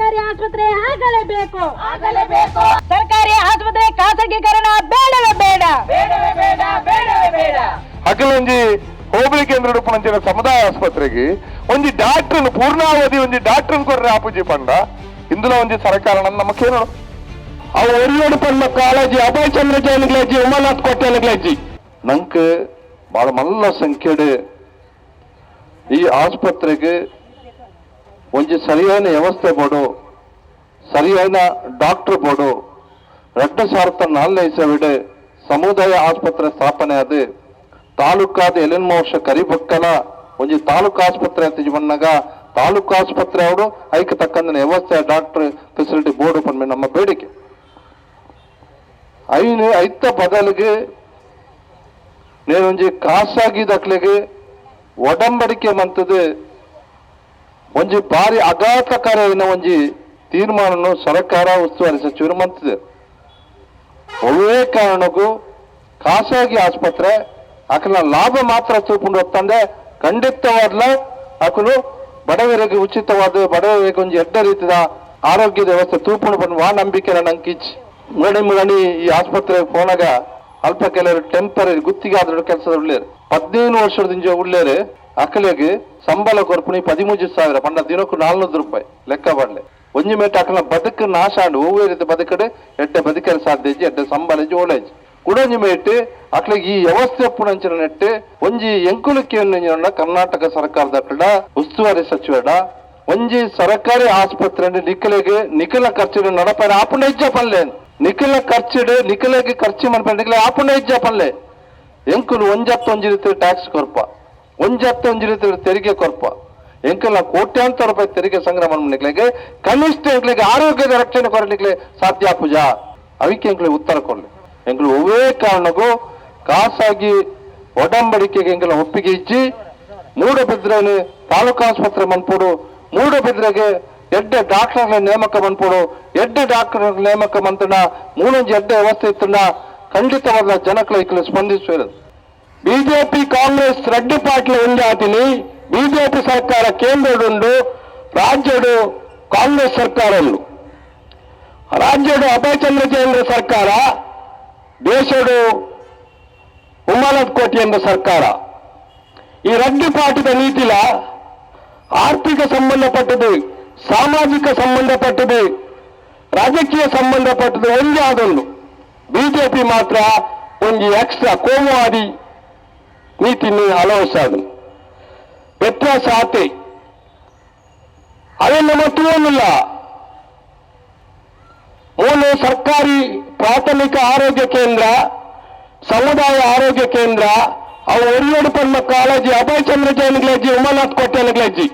ಸರ್ಕಾರಿ ಆಸ್ಪತ್ರೆ ಆಗಲೇಬೇಕು. ಸರ್ಕಾರಿ ಆಸ್ಪತ್ರೆ ಖಾಸಗೀಕರಣ ಬೇಡವೇ ಬೇಡ. ಅಕಲೊಂಜಿ ಹೋಬಳಿ ಕೇಂದ್ರ ಉಡುಪುನಂಚಿನ ಸಮುದಾಯ ಆಸ್ಪತ್ರೆಗೆ ಒಂಜಿ ಡಾಕ್ಟರ್ ಪೂರ್ಣಾವಧಿ ಒಂಜಿ ಡಾಕ್ಟರ್ ಕೊರ್ರೆ ಆಪುಜಿ ಪಂಡ ಇಂದುಲ ಒಂಜಿ ಸರ್ಕಾರ ನಮ್ಮ ಕೇರಳ ಅವು ಒರಿಯೋಡು ಪಂಡ ಕಾಲೇಜಿ ಅಭಯ್ ಚಂದ್ರ ಜೈನ್ಗ್ಲೇಜಿ ಉಮಾನಾಥ್ ಕೋಟೆನ್ಗ್ಲೇಜಿ ನಂಗೆ ಬಹಳ ಮಲ್ಲ ಸಂಖ್ಯೆಡು ಈ ಆಸ್ಪತ್ರೆಗೆ ಒಂಜಿ ಸರಿಯಾದ ವ್ಯವಸ್ಥೆ ಬೋಡು ಸರಿಯಾದ ಡಾಕ್ಟರ್ ಬೋಡು 2004 ಸಮುದಾಯ ಆಸ್ಪತ್ರೆ ಸ್ಥಾಪನೆ ಅದು ತಾಲೂಕಾದ ಎಲೆನ್ ವರ್ಷ ಕರಿಬಕ್ಕಲ ಒಂಜಿ ತಾಲೂಕು ಆಸ್ಪತ್ರೆ ಅಂತ ಬಂದಾಗ ತಾಲೂಕು ಆಸ್ಪತ್ರೆ ಅವರು ಐಕ್ ತಕ್ಕಂದ ವ್ಯವಸ್ಥೆ ಡಾಕ್ಟರ್ ಫೆಸಿಲಿಟಿ ಬೋರ್ಡ್ ಪಂದ್ಮೆ ನಮ್ಮ ಬೇಡಿಕೆ ಐತ ಬದಲಿಗೆ ನೇನೊಂಜಿ ಖಾಸಗಿ ದಕ್ಲೆಗೆ ಒಡಂಬಡಿಕೆ ಮಂತದ್ದು ಒಂಜಿ ಭಾರಿ ಆಘಾತಕಾರಿಯಾದ ಒಂಜಿ ತೀರ್ಮಾನ ಸರ್ಕಾರ ಉಸ್ತುವಾರಿ ಸಚಿವರು ಮಂತಿದೆ. ಒಳ್ಳೆ ಕಾರಣಕ್ಕೂ ಖಾಸಗಿ ಆಸ್ಪತ್ರೆ ಅಕಲ ಲಾಭ ಮಾತ್ರ ತೂಕೊಂಡು ಹೋಗ್ತಂದೆ ಖಂಡಿತವಾದ್ಲ ಅಕಲು ಬಡವರಿಗೆ ಉಚಿತವಾದ ಬಡವರಿಗೆ ಒಂದು ಎಡ್ಡ ರೀತಿಯ ಆರೋಗ್ಯದ ವ್ಯವಸ್ಥೆ ತೂಪುಂಡು ಬಂದು ವಾ ನಂಬಿಕೆ ನಂಕಿಚ್ ಮುಗಣಿ ಈ ಆಸ್ಪತ್ರೆಗೆ ಹೋನಾಗ ಅಲ್ಪ ಕೆಲವರು ಟೆಂಪರರಿ ಗುತ್ತಿಗೆ ಆದ್ರೂ ಕೆಲಸದ ಉಳ್ಳೇರು 15 ವರ್ಷದಿಂದ ಉಳ್ಳೇರು ಅಕಲಿಗೆ ಸಂಬಳ ಕೊರ್ಪುಣಿ 13,000 ಪಂಡ ದಿನಕ್ಕೂ 400 ರೂಪಾಯಿ ಲೆಕ್ಕ ಬಡ್ಲೆ ಒಂಜಿ ಮೇಟ್ ಅಕಲ ಬದುಕು ನಾಶ ಆಂಡು ಹೂವೇ ರೀತಿ ಬದುಕಡೆ ಎಡ್ಡೆ ಬದುಕಲು ಸಾಧ್ಯ ಎಡ್ಡೆ ಸಂಬಳ ಓಲೇಜ್ ಕುಡಂಜಿ ಮೇಟ್ ಅಕ್ಲಿಗೆ ಈ ವ್ಯವಸ್ಥೆ ಪುಣಂಚಿನ ನೆಟ್ಟು ಒಂಜಿ ಎಂಕುಲಕ್ಕೆ ಕರ್ನಾಟಕ ಸರ್ಕಾರದ ಉಸ್ತುವಾರಿ ಸಚಿವಡ ಒಂಜಿ ಸರ್ಕಾರಿ ಆಸ್ಪತ್ರೆ ನಿಖಿಲ ಖರ್ಚು ನಡಪಾರ ಆಪುಂಡ ಇಜ್ಜ ಪನ್ಲೆ ನಿಖಿಲ ಖರ್ಚು ನಿಖಿಲಗೆ ಖರ್ಚು ಮನ್ಪ ನಿಖಿಲ ಆಪುಂಡ ಇಜ್ಜ ಪನ್ಲೆ ಎಂಕುಲು ಒಂಜಿ ರೀತಿ ಟ್ಯಾಕ್ಸ್ ಕೊರ್ಪ ಒಂಜಿ ರೀತಿ ತೆರಿಗೆ ಕೊರ್ಪ ಎಂಕಲ್ನ ಕೋಟ್ಯಾಂತರ ರೂಪಾಯಿ ತೆರಿಗೆ ಸಂಗ್ರಹ ಮಾಡ್ಲಿಕ್ಕೆ ಕನಿಷ್ಠ ಎಂಕ್ಲಿಗೆ ಆರೋಗ್ಯದ ರಕ್ಷಣೆ ಕೊರಲಿಕ್ಕೆ ಸಾಧ್ಯ ಪೂಜ ಅವಕ್ಕೆ ಎಂಕ್ಲಿಗೆ ಉತ್ತರ ಕೊಡ್ಲಿ ಎಂಕ್ಲು ಒವೇ ಕಾರಣಕ್ಕೂ ಖಾಸಗಿ ಒಡಂಬಡಿಕೆಗೆ ಎಂಕಲ ಒಪ್ಪಿಗೆ ಇಚ್ಚಿ ಮೂಡಬಿದ್ರೆನು ತಾಲೂಕು ಆಸ್ಪತ್ರೆ ಮನ್ಪೋಡು ಮೂಡಬಿದ್ರೆಗೆ ಎಡ್ಡೆ ಡಾಕ್ಟರ್ ನೇಮಕ ಮನ್ಪೋಡು ಎಡ್ಡೆ ಡಾಕ್ಟರ್ ನೇಮಕ ಮಂತನ ಮೂನೊಂಜಿ ಎಡ್ಡೆ ವ್ಯವಸ್ಥೆ ಇತ್ತನ್ನ ಖಂಡಿತವಾದ ಜನಕ್ಲ ಇಕ್ಕಲು ಸ್ಪಂದಿಸುವುದು. ಬಿಜೆಪಿ ಕಾಂಗ್ರೆಸ್ ರೆಡ್ಡಿ ಪಾರ್ಟಿ ಒಂದೇ ಆತಿನಿ ಬಿಜೆಪಿ ಸರ್ಕಾರ ಕೇಂದ್ರಡುಂಡು ರಾಜ್ಯಡು ಕಾಂಗ್ರೆಸ್ ಸರ್ಕಾರ ರಾಜ್ಯಡು ಅಭಯ್ ಚಂದ್ರ ಕೇಂದ್ರ ಸರ್ಕಾರ ದೇಶಡು ಉಮಾನಾಥ್ ಕೋಟಿ ಎಂಬ ಸರ್ಕಾರ ಈ ರೆಡ್ಡಿ ಪಾರ್ಟಿದ ನೀತಿಲ ಆರ್ಥಿಕ ಸಂಬಂಧಪಟ್ಟದು ಸಾಮಾಜಿಕ ಸಂಬಂಧಪಟ್ಟದು ರಾಜಕೀಯ ಸಂಬಂಧಪಟ್ಟದು ಒಂದೇ ಆದೊಂದು ಬಿಜೆಪಿ ಮಾತ್ರ ಒಂದು ಎಕ್ಸ್ಟ್ರಾ ಕೋಮುವಾದಿ ನೀತಿని ಅಳವಡಿಸಾದು ವ್ಯತ್ಯಾಸ ಆತೆ ಅದೇ ನಮ್ಮ ತೂವನಿಲ್ಲ ಮೂಲ ಸರ್ಕಾರಿ ಪ್ರಾಥಮಿಕ ಆರೋಗ್ಯ ಕೇಂದ್ರ ಸಮುದಾಯ ಆರೋಗ್ಯ ಕೇಂದ್ರ ಅವು ಒರಿಯೋಡು ಪನ್ನ ಕಾಲೇಜಿ ಅಭಯ್ ಚಂದ್ರ ಜೈನ್ಗ್ಲೇಜಿ ಉಮಾನಾಥ್ ಕೋಟೆನ್ಗ್ಲೇಜಿ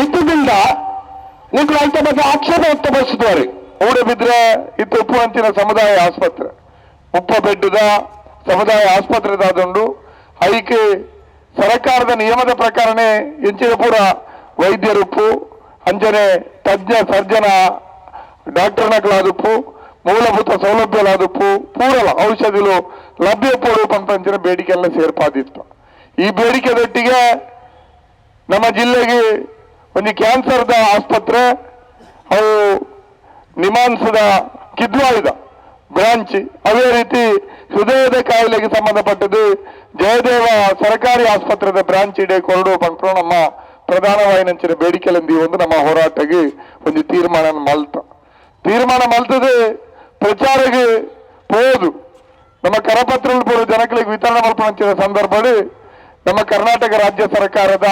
ಇದ್ದುದಿಂದ ನೀವು ಐತ ಬಗ್ಗೆ ಆಕ್ಷೇಪ ವ್ಯಕ್ತಪಡಿಸಿದವರು ಮೂಡಬಿದ್ರೆ ಇತ್ತು ಉಪ್ಪು ಅಂಚಿನ ಸಮುದಾಯ ಆಸ್ಪತ್ರೆ ಉಪ್ಪ ಬೆಡ್ಡದ ಸಮುದಾಯ ಆಸ್ಪತ್ರೆದಾದುಂಡು ಐಕೆ ಸರ್ಕಾರದ ನಿಯಮದ ಪ್ರಕಾರನೇ ಎಂಚಿನ ಪೂರ ವೈದ್ಯರುಪ್ಪು ಅಂಚನೆ ತಜ್ಞ ಸರ್ಜನ ಡಾಕ್ಟರ್ನಗಳಾದುಪ್ಪು ಮೂಲಭೂತ ಸೌಲಭ್ಯಲಾದುಪ್ಪು ಪೂರಲ ಔಷಧಿಗಳು ಲಭ್ಯ ಪೂರ್ವ ಪಂಪಂಚಿನ ಬೇಡಿಕೆ ಎಲ್ಲ ಸೇರ್ಪಾದಿತ್ತು. ಈ ಬೇಡಿಕೆದೊಟ್ಟಿಗೆ ನಮ್ಮ ಜಿಲ್ಲೆಗೆ ಒಂದು ಕ್ಯಾನ್ಸರ್ದ ಆಸ್ಪತ್ರೆ ಅವು ನಿಮಾನ್ಸದ ಕಿದ್ವಾಯಿದ ಬ್ರಾಂಚ್ ಅದೇ ರೀತಿ ಹೃದಯದ ಕಾಯಿಲೆಗೆ ಸಂಬಂಧಪಟ್ಟದ್ದು ಜಯದೇವ ಸರ್ಕಾರಿ ಆಸ್ಪತ್ರೆದ ಬ್ರಾಂಚ್ ಇಡೇ ಕೊರಡು ಪಂಪರು ನಮ್ಮ ಪ್ರಧಾನವಾಯಿನಂಚಿನ ಬೇಡಿಕೆಲೆಂದಿ ಒಂದು ನಮ್ಮ ಹೋರಾಟಕ್ಕೆ ಒಂದು ತೀರ್ಮಾನ ಮಲ್ತದೆ ಪ್ರಚಾರಕ್ಕೆ ಹೋದು ನಮ್ಮ ಕರಪತ್ರ ಜನಗಳಿಗೆ ವಿತರಣೆ ಮಲ್ಪಂಚಿನ ಸಂದರ್ಭದಲ್ಲಿ ನಮ್ಮ ಕರ್ನಾಟಕ ರಾಜ್ಯ ಸರ್ಕಾರದ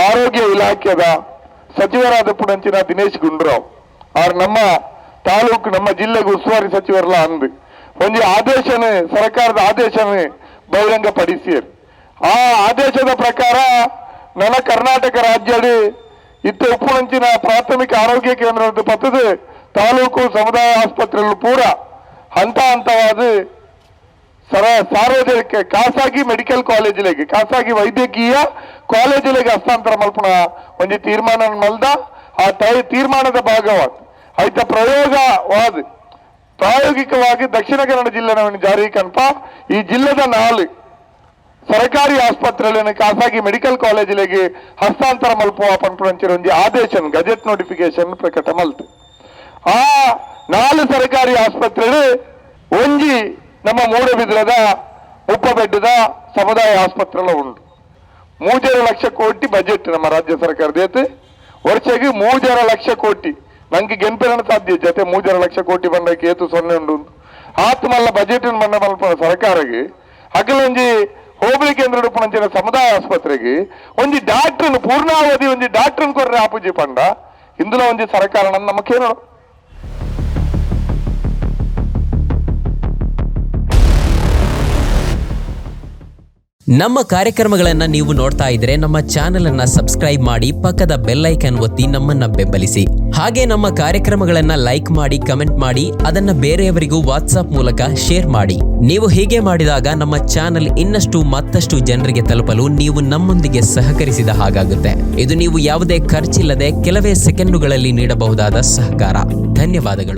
ಆರೋಗ್ಯ ಇಲಾಖೆದ ಸಚಿವರಾದ ಪುಣಂಚಿನ ದಿನೇಶ್ ಗುಂಡೂರಾವ್ ಅವ್ರು ನಮ್ಮ ತಾಲೂಕು ನಮ್ಮ ಜಿಲ್ಲೆಗೆ ಉಸ್ತುವಾರಿ ಸಚಿವರಲ್ಲ ಅಂದು ಒಂದು ಆದೇಶನ ಸರ್ಕಾರದ ಆದೇಶನ ಬಹಿರಂಗ ಪಡಿಸಿಯರು. ಆ ಆದೇಶದ ಪ್ರಕಾರ ನನ್ನ ಕರ್ನಾಟಕ ರಾಜ್ಯದ ಇತ್ತು ಉಪ್ಪುನಂಚಿನ ಪ್ರಾಥಮಿಕ ಆರೋಗ್ಯ ಕೇಂದ್ರದ ಪತ್ತದ ತಾಲೂಕು ಸಮುದಾಯ ಆಸ್ಪತ್ರೆಗಳು ಪೂರ ಹಂತವಾದ ಸಾರ್ವಜನಿಕ ಖಾಸಗಿ ಮೆಡಿಕಲ್ ಕಾಲೇಜಿಗೆ ಖಾಸಗಿ ವೈದ್ಯಕೀಯ ಕಾಲೇಜಿಗೆ ಹಸ್ತಾಂತರ ಮಲ್ಪನ ಒಂದು ತೀರ್ಮಾನ ಮಲ್ದ ಆ ತೀರ್ಮಾನದ ಭಾಗವಾದ ಆಯ್ತ ಪ್ರಾಯೋಗಿಕವಾಗಿ ದಕ್ಷಿಣ ಕನ್ನಡ ಜಿಲ್ಲೆನ ಜಾರಿ ಕನ್ಪ ಈ ಜಿಲ್ಲೆದ 4 ಸರ್ಕಾರಿ ಆಸ್ಪತ್ರೆಯಲ್ಲಿ ಖಾಸಗಿ ಮೆಡಿಕಲ್ ಕಾಲೇಜಿಗೆ ಹಸ್ತಾಂತರ ಮಲ್ಪುವ ಪಂಪಂಚಿನ ಒಂದು ಆದೇಶ ಗಜೆಟ್ ನೋಟಿಫಿಕೇಶನ್ ಪ್ರಕಟ ಮಲ್ತು ಆ 4 ಸರ್ಕಾರಿ ಆಸ್ಪತ್ರೆ ಒಂಜಿ ನಮ್ಮ ಮೂಡಬಿದ್ರದ 30 ಬೆಡ್ದ ಸಮುದಾಯ ಆಸ್ಪತ್ರೆ ಉಂಟು 3 ಲಕ್ಷ ಕೋಟಿ ಬಜೆಟ್ ನಮ್ಮ ರಾಜ್ಯ ಸರ್ಕಾರದ ವರ್ಷಕ್ಕೆ 3 ಲಕ್ಷ ಕೋಟಿ ನಂಗೆ ಗೆನ್ಪೆರಣ ಸಾಧ್ಯ ಜೊತೆ 3 ಲಕ್ಷ ಕೋಟಿ ಬಂದಕ್ಕೆ ಏತು 0 ಉಂಟು ಆತ್ಮಲ್ಲ ಬಜೆಟ್ ಬಂದ ಮಲ್ಪ ಸರ್ಕಾರಕ್ಕೆ ಹಗಲೊಂಜಿ ಹೋಬಳಿ ಕೇಂದ್ರ ಉಪನಂಚಿನ ಸಮುದಾಯ ಆಸ್ಪತ್ರೆಗೆ ಒಂಜಿ ಡಾಕ್ಟರ್ ಪೂರ್ಣಾವಧಿ ಒಂಜಿ ಡಾಕ್ಟರ್ ಕೊರ್ರೆ ಆಪುಜಿ ಪಂಡ ಇಂದುಲ ಒಂಜಿ ಸರ್ಕಾರ ನಮ್ಮ ಕೇರಳ ನಮ್ಮ ಕಾರ್ಯಕ್ರಮಗಳನ್ನು ನೀವು ನೋಡ್ತಾ ಇದ್ರೆ ನಮ್ಮ ಚಾನೆಲ್ ಅನ್ನ ಸಬ್ಸ್ಕ್ರೈಬ್ ಮಾಡಿ ಪಕ್ಕದ ಬೆಲ್ ಐಕಾನ್ ಒತ್ತಿ ನಮ್ಮನ್ನ ಬೆಂಬಲಿಸಿ. ಹಾಗೆ ನಮ್ಮ ಕಾರ್ಯಕ್ರಮಗಳನ್ನ ಲೈಕ್ ಮಾಡಿ, ಕಮೆಂಟ್ ಮಾಡಿ, ಅದನ್ನ ಬೇರೆಯವರಿಗೂ ವಾಟ್ಸ್ಆಪ್ ಮೂಲಕ ಶೇರ್ ಮಾಡಿ. ನೀವು ಹೀಗೆ ಮಾಡಿದಾಗ ನಮ್ಮ ಚಾನೆಲ್ ಇನ್ನಷ್ಟು ಮತ್ತಷ್ಟು ಜನರಿಗೆ ತಲುಪಲು ನೀವು ನಮ್ಮೊಂದಿಗೆ ಸಹಕರಿಸಿದ ಹಾಗಾಗುತ್ತೆ. ಇದು ನೀವು ಯಾವುದೇ ಖರ್ಚಿಲ್ಲದೆ ಕೆಲವೇ ಸೆಕೆಂಡುಗಳಲ್ಲಿ ನೀಡಬಹುದಾದ ಸಹಕಾರ. ಧನ್ಯವಾದಗಳು.